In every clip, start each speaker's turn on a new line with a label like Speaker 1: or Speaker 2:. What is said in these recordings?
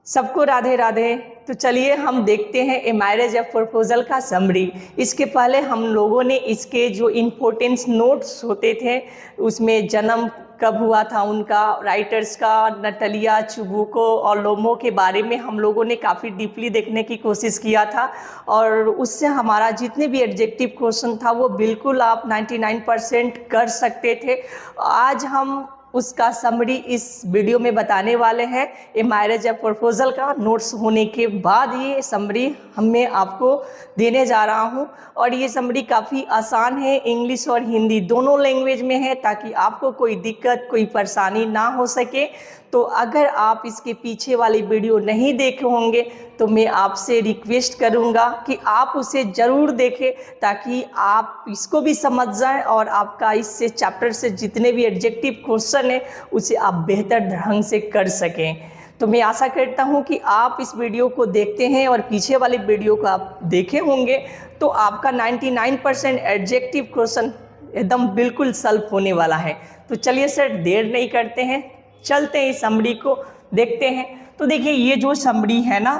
Speaker 1: सबको राधे राधे। तो चलिए हम देखते हैं ए मैरिज ऑफ प्रपोजल का समरी। इसके पहले हम लोगों ने इसके जो इम्पोर्टेंस नोट्स होते थे उसमें जन्म कब हुआ था उनका, राइटर्स का, नटलिया, चुबुको और लोमो के बारे में हम लोगों ने काफ़ी डीपली देखने की कोशिश किया था और उससे हमारा जितने भी एडजेक्टिव क्वेश्चन था वो बिल्कुल आप 99% कर सकते थे। आज हम उसका समरी इस वीडियो में बताने वाले हैं। ए मैरिज ऑफ प्रपोजल का नोट्स होने के बाद ये समरी मैं आपको देने जा रहा हूँ और ये समरी काफ़ी आसान है, इंग्लिश और हिंदी दोनों लैंग्वेज में है ताकि आपको कोई दिक्कत कोई परेशानी ना हो सके। तो अगर आप इसके पीछे वाली वीडियो नहीं देखे होंगे तो मैं आपसे रिक्वेस्ट करूंगा कि आप उसे ज़रूर देखें ताकि आप इसको भी समझ जाएं और आपका इससे चैप्टर से जितने भी एडजेक्टिव क्वेश्चन है उसे आप बेहतर ढंग से कर सकें। तो मैं आशा करता हूं कि आप इस वीडियो को देखते हैं और पीछे वाली वीडियो को आप देखे होंगे तो आपका 99% एडजेक्टिव क्वेश्चन एकदम बिल्कुल सॉल्व होने वाला है। तो चलिए सर देर नहीं करते हैं, चलते हैं इस समरी को देखते हैं। तो देखिए ये जो समरी है ना,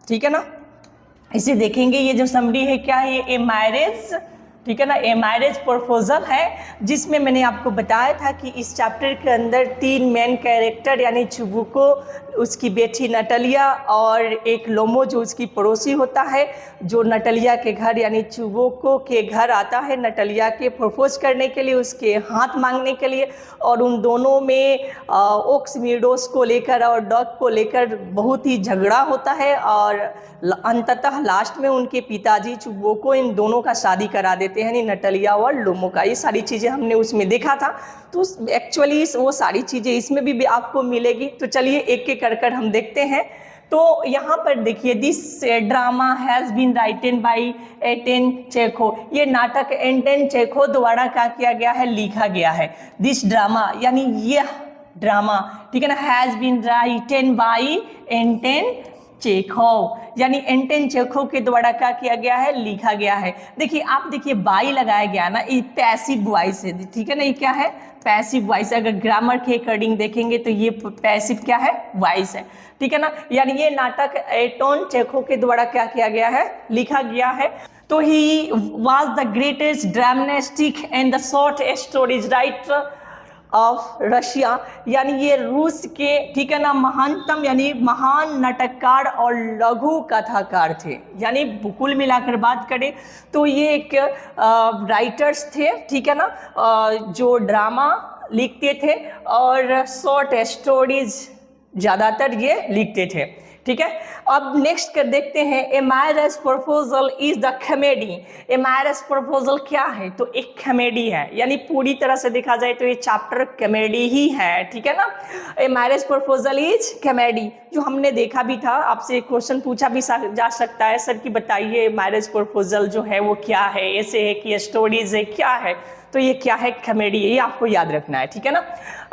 Speaker 1: ठीक है ना, इसे देखेंगे। ये जो समरी है क्या है, ए मैरिज, ठीक है ना, ए मैरिज प्रपोजल है जिसमें मैंने आपको बताया था कि इस चैप्टर के अंदर 3 मेन कैरेक्टर यानी चुबुको, उसकी बेटी नटलिया और एक लोमो जो उसकी पड़ोसी होता है, जो नटलिया के घर यानी चुबुको के घर आता है नटलिया के प्रपोज करने के लिए, उसके हाथ मांगने के लिए। और उन दोनों में ओक्स मीडोस को लेकर और डॉग को लेकर बहुत ही झगड़ा होता है और अंततः लास्ट में उनके पिताजी चुबुको इन दोनों का शादी करा देते हैं, यानी नटलिया और लोमो का। ये सारी चीज़ें हमने उसमें देखा था। तो एक्चुअली वो सारी चीज़ें इसमें भी आपको मिलेगी। तो चलिए एक एक कर हम देखते हैं। तो यहाँ पर देखिए, this drama has been written by Anton Chekhov. ये नाटक एंटन चेखो द्वारा क्या किया गया है, लिखा गया है। दिस ड्रामा यानी यह ड्रामा, ठीक है ना, has been written by Anton Chekhov, यानी एंटन चेखोव के द्वारा क्या किया गया है, लिखा गया है। देखिए आप देखिए बाई लगाया गया ना, ये पैसिव वॉइस है, ठीक है ना, ये क्या है, पैसिव वॉइस। अगर ग्रामर के अकॉर्डिंग देखेंगे तो ये पैसिव क्या है, वॉइस है, ठीक है ना। यानी ये नाटक एंटन चेखोव के द्वारा क्या किया गया है, लिखा गया है। तो he was the greatest dramatic and the short stories writer of Russia, यानी ये रूस के, ठीक है ना, महानतम यानी महान नाटककार और लघु कथाकार थे। यानी कुल मिलाकर बात करें तो ये एक राइटर्स थे, ठीक है ना, जो ड्रामा लिखते थे और शॉर्ट स्टोरीज ज़्यादातर ये लिखते थे, ठीक है। अब नेक्स्ट कर देखते हैं, a marriage proposal is the comedy. A marriage proposal क्या है, तो एक कॉमेडी है, यानी पूरी तरह से देखा जाए तो ये चैप्टर कॉमेडी ही है, ठीक है ना। A marriage proposal is comedy, जो हमने देखा भी था, आपसे एक क्वेश्चन पूछा भी जा सकता है, सर की बताइए मैरिज प्रपोजल जो है वो क्या है, ऐसे है कि स्टोरीज है, क्या है, तो ये क्या है, कॉमेडी, ये आपको याद रखना है, ठीक है ना।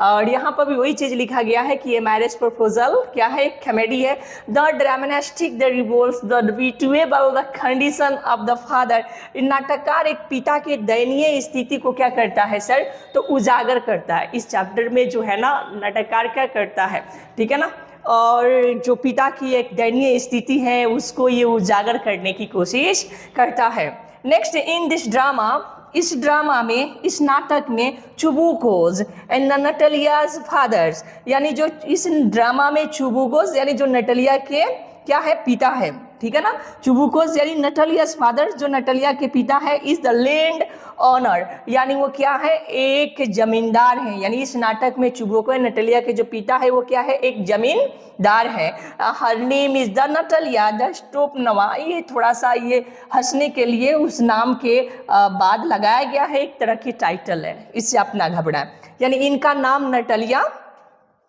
Speaker 1: और यहाँ पर भी वही चीज़ लिखा गया है कि ये मैरिज प्रपोजल क्या है, कॉमेडी है। The dramatic the revolves the pitiable the condition of the father. नाटककार एक पिता के दयनीय स्थिति को क्या करता है सर, तो उजागर करता है। इस चैप्टर में जो है ना नाटककार क्या करता है, ठीक है ना, और जो पिता की एक दयनीय स्थिति है उसको ये उजागर करने की कोशिश करता है। नेक्स्ट, इन दिस ड्रामा, इस ड्रामा में, इस नाटक में चुबुकोज एंड नटलियाज फादर्स, यानी जो इस ड्रामा में चुबुकोज यानी जो नटलिया के क्या है, पिता है, ठीक है ना, चुबुकोज यानी नटलियाज फादर, जो नटलिया के पिता है, इज द लैंड ऑनर, यानी वो क्या है, एक जमींदार है। यानी इस नाटक में चुबुको नटलिया के जो पिता है वो क्या है, एक जमींदार है। Her name is the Natalia the Stepanovna, ये थोड़ा सा ये हंसने के लिए उस नाम के बाद लगाया गया है, एक तरह की टाइटल है, इससे आप ना घबराएं। यानी इनका नाम नटलिया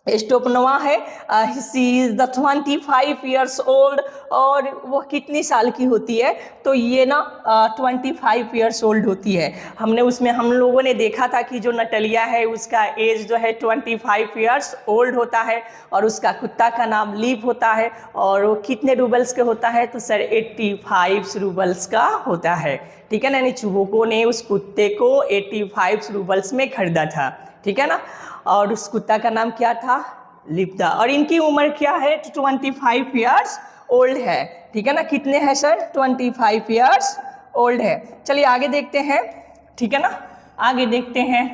Speaker 1: स्टोपनवा है। सी इज द 25 ईयर्स ओल्ड, और वो कितनी साल की होती है, तो ये ना 25 ईयर्स ओल्ड होती है। हमने उसमें हम लोगों ने देखा था कि जो नटलिया है उसका एज जो है 25 ईयर्स ओल्ड होता है और उसका कुत्ता का नाम लीव होता है, और वो कितने रूबल्स के होता है, तो सर 85 रूबल्स का होता है, ठीक है ना। यानी चुबुको ने उस कुत्ते को 85 रूबल्स में खरीदा था, ठीक है ना। और उस कुत्ता का नाम क्या था, लिप्ता, और इनकी उम्र क्या है? 25 ईयर्स ओल्ड है, ठीक है ना। कितने हैं सर? 25 ईयर्स ओल्ड है। चलिए आगे देखते हैं, ठीक है ना, आगे देखते हैं।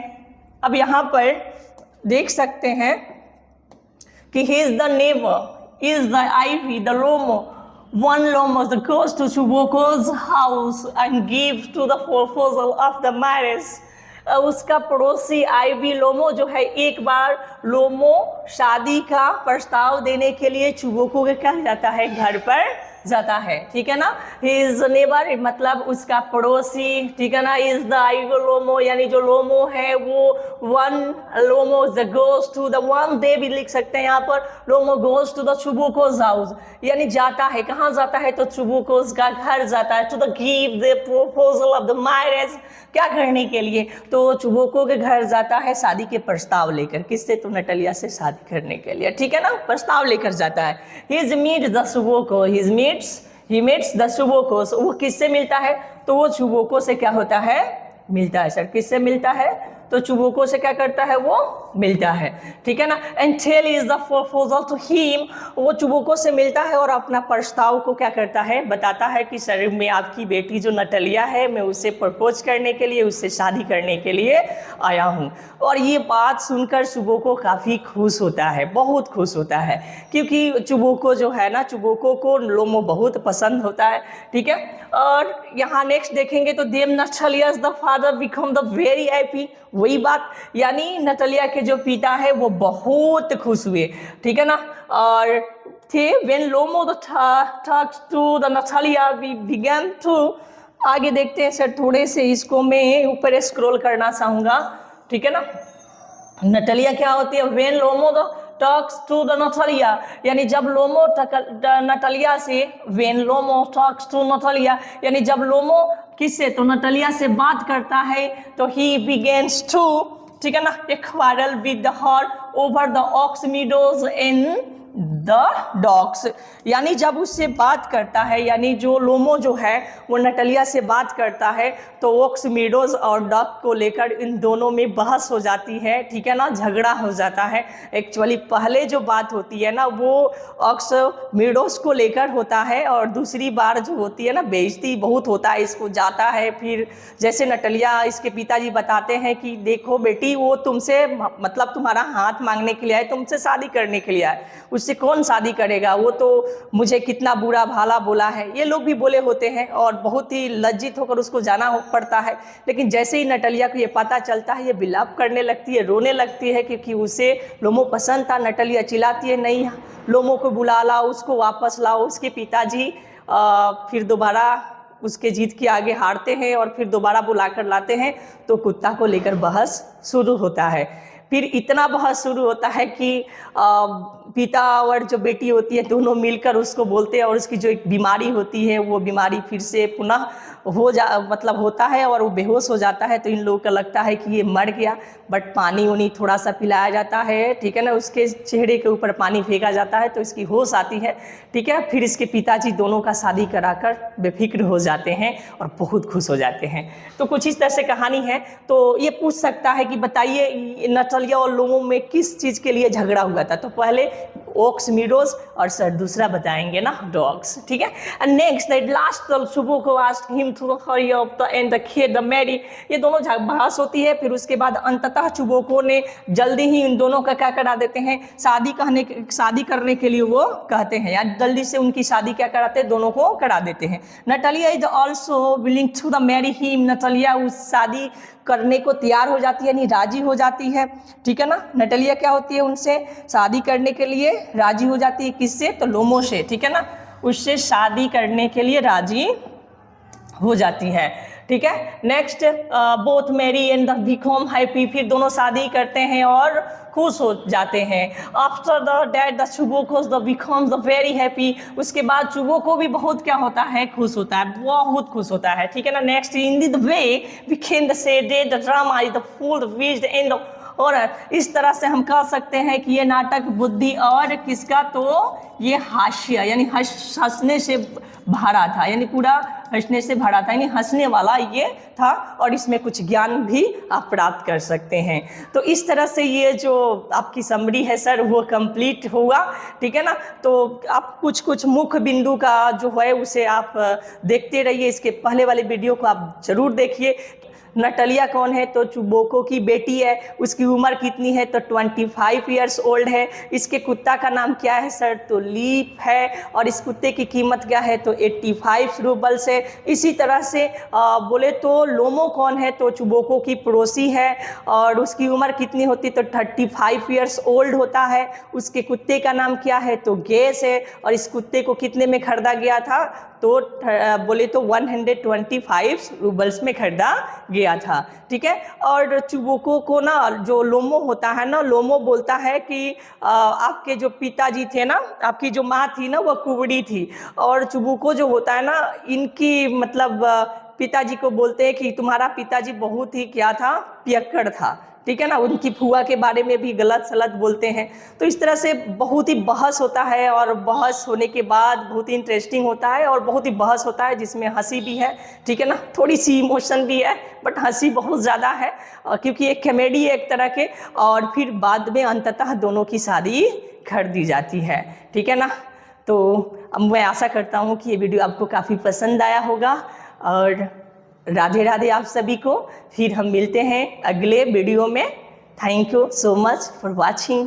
Speaker 1: अब यहाँ पर देख सकते हैं कि he is the neighbor, is the ivy, the lomo. One lomo goes to Chubuko's house and gives to the proposal of the marriage. उसका पड़ोसी आईवी लोमो जो है, एक बार लोमो शादी का प्रस्ताव देने के लिए चुबोको के क्या जाता है? घर पर जाता है, ठीक है ना। हिज नेबर मतलब उसका पड़ोसी, ठीक है ना। इज द आईवी लोमो यानी जो लोमो है वो one Lomov goes to the one day भी लिख सकते हैं यहाँ पर। Lomov goes to the Chubukov's house यानी जाता है, कहाँ जाता है? तो चुबोकोज का घर जाता है। To the give the proposal of the marriage, क्या करने के लिए? तो चुबोको के घर जाता है शादी के प्रस्ताव लेकर। किससे? तो नटालिया से शादी करने के लिए, ठीक है ना, प्रस्ताव लेकर जाता है। He meets the Chubukov, he meets the Chubukov. वो किससे मिलता है? तो वो चुबोको से क्या होता है? मिलता है। सर किससे मिलता है? तो चुबोको से क्या करता है? वो मिलता है, ठीक है ना। And tell is the proposal to him, वो चुबोको से मिलता है और अपना प्रस्ताव को क्या करता है? बताता है कि सर मैं आपकी बेटी जो नटालिया है, मैं उससे प्रपोज करने के लिए, उससे शादी करने के लिए आया हूँ। और ये बात सुनकर चुबोको काफ़ी खुश होता है, बहुत खुश होता है, क्योंकि चुबोको जो है ना, चुबोको को लोमो बहुत पसंद होता है, ठीक है। और यहाँ नेक्स्ट देखेंगे तो then Natalia's the father become the very happy, वही बात यानी नटालिया के जो पिता है वो बहुत खुश हुए, ठीक है ना। और थे when Lomov the talks to the Natalia we began to, आगे देखते हैं सर, थोड़े से इसको मैं ऊपर स्क्रॉल करना चाहूँगा, ठीक है ना। नटालिया क्या होती है? When Lomov the talks to the Natalia यानी जब लोमो नटालिया से, when Lomov talks to Natalia यानी जब लोमो किससे? तो नटालिया से बात करता है। तो ही बिगेन्स टू, ठीक है ना, a quarrel with the her over the ox meadows in the dogs यानी जब उससे बात करता है, यानी जो लोमो जो है वो नटालिया से बात करता है, तो ऑक्स मीडोज और डॉग को लेकर इन दोनों में बहस हो जाती है, ठीक है ना, झगड़ा हो जाता है। एक्चुअली पहले जो बात होती है ना वो ऑक्स मीडोज को लेकर होता है, और दूसरी बार जो होती है ना बेइज्जती बहुत होता है, इसको जाता है। फिर जैसे नटालिया, इसके पिताजी बताते हैं कि देखो बेटी, वो तुमसे मतलब तुम्हारा हाथ मांगने के लिए आए, तुमसे शादी करने के लिए आए, उससे कौन शादी करेगा? वो तो मुझे कितना बुरा भाला बोला है, ये लोग भी बोले होते हैं, और बहुत ही लज्जित होकर उसको जाना पड़ता है। लेकिन जैसे ही नटालिया को ये पता चलता है, ये बिलाप करने लगती है, रोने लगती है, क्योंकि उसे लोमो पसंद था। नटालिया चिल्लाती है, नहीं लोमो को बुला लाओ, उसको वापस लाओ। उसके पिताजी फिर दोबारा उसके जीत के आगे हारते हैं और फिर दोबारा बुलाकर लाते हैं, तो कुत्ता को लेकर बहस शुरू होता है। फिर इतना बहस शुरू होता है कि पिता और जो बेटी होती है दोनों मिलकर उसको बोलते हैं, और उसकी जो एक बीमारी होती है वो बीमारी फिर से पुनः होता है और वो बेहोश हो जाता है। तो इन लोगों को लगता है कि ये मर गया, बट पानी उनी थोड़ा सा पिलाया जाता है, ठीक है ना, उसके चेहरे के ऊपर पानी फेंका जाता है तो इसकी होश आती है, ठीक है। फिर इसके पिताजी दोनों का शादी कराकर बेफिक्र हो जाते हैं और बहुत खुश हो जाते हैं। तो कुछ इस तरह से कहानी है। तो ये पूछ सकता है कि बताइए नटालिया और लोमो में किस चीज़ के लिए झगड़ा हुआ था? तो पहले ऑक्स मीडोज, और सर दूसरा बताएंगे ना डॉग्स, ठीक है। And next that last Chubukov asked him to hurry up the and the kid the marry, ये दोनों बहस होती है। फिर उसके बाद अंततः चुबोको ने जल्दी ही इन दोनों का क्या करा देते हैं? शादी करने के लिए वो कहते हैं, या जल्दी से उनकी शादी क्या कराते हैं? दोनों को करा देते हैं। Natalia is also willing to the marry him, Natalia उस शादी करने को तैयार हो जाती है, यानी राजी हो जाती है, ठीक है ना। नटालिया क्या होती है? उनसे शादी करने के लिए राजी हो जाती है। किससे? तो लोमो से, ठीक है ना, उससे शादी करने के लिए राजी हो जाती है, ठीक है। Next both marry and the become happy, फिर दोनों शादी करते हैं और खुश हो जाते हैं। After the that the Chubukov the becomes the very happy, उसके बाद चुबोको भी बहुत क्या होता है? खुश होता है, बहुत खुश होता है, ठीक है ना। Next in the way we can say the drama is the full whizzed end और इस तरह से हम कह सकते हैं कि ये नाटक बुद्धि और किसका, तो ये हास्य यानी हंसने से भरा था, यानी पूरा हंसने से भरा था, यानी हंसने वाला ये था और इसमें कुछ ज्ञान भी आप प्राप्त कर सकते हैं। तो इस तरह से ये जो आपकी समरी है सर वो कंप्लीट हुआ, ठीक है ना। तो आप कुछ कुछ मुख्य बिंदु का जो है उसे आप देखते रहिए, इसके पहले वाले वीडियो को आप जरूर देखिए। नटालिया कौन है, तो चुबोको की बेटी है, उसकी उम्र कितनी है, तो 25 ईयर्स ओल्ड है। इसके कुत्ता का नाम क्या है सर, तो लीप है, और इस कुत्ते की कीमत क्या है, तो 85 रूबल्स है। इसी तरह से बोले तो लोमो कौन है, तो चुबोको की पड़ोसी है और उसकी उम्र कितनी होती, तो 35 ईयर्स ओल्ड होता है। उसके कुत्ते का नाम क्या है, तो गेस है, और इस कुत्ते को कितने में खरीदा गया था, तो बोले तो 125 रूबल्स में खरीदा गया था, ठीक है। और चुबोको को ना जो लोमो होता है ना, लोमो बोलता है कि आपके जो पिताजी थे ना, आपकी जो माँ थी ना वो कुबड़ी थी, और चुबोको जो होता है ना, इनकी मतलब पिताजी को बोलते हैं कि तुम्हारा पिताजी बहुत ही क्या था, पियक्कड़ था, ठीक है ना। उनकी फुआ के बारे में भी गलत सलत बोलते हैं। तो इस तरह से बहुत ही बहस होता है, और बहस होने के बाद बहुत ही इंटरेस्टिंग होता है और बहुत ही बहस होता है जिसमें हंसी भी है, ठीक है ना, थोड़ी सी इमोशन भी है, बट हंसी बहुत ज़्यादा है क्योंकि एक कॉमेडी है एक तरह के। और फिर बाद में अंततः दोनों की शादी कर दी जाती है, ठीक है ना। तो अब मैं आशा करता हूँ कि ये वीडियो आपको काफ़ी पसंद आया होगा, और राधे राधे आप सभी को। फिर हम मिलते हैं अगले वीडियो में। Thank you so much for watching.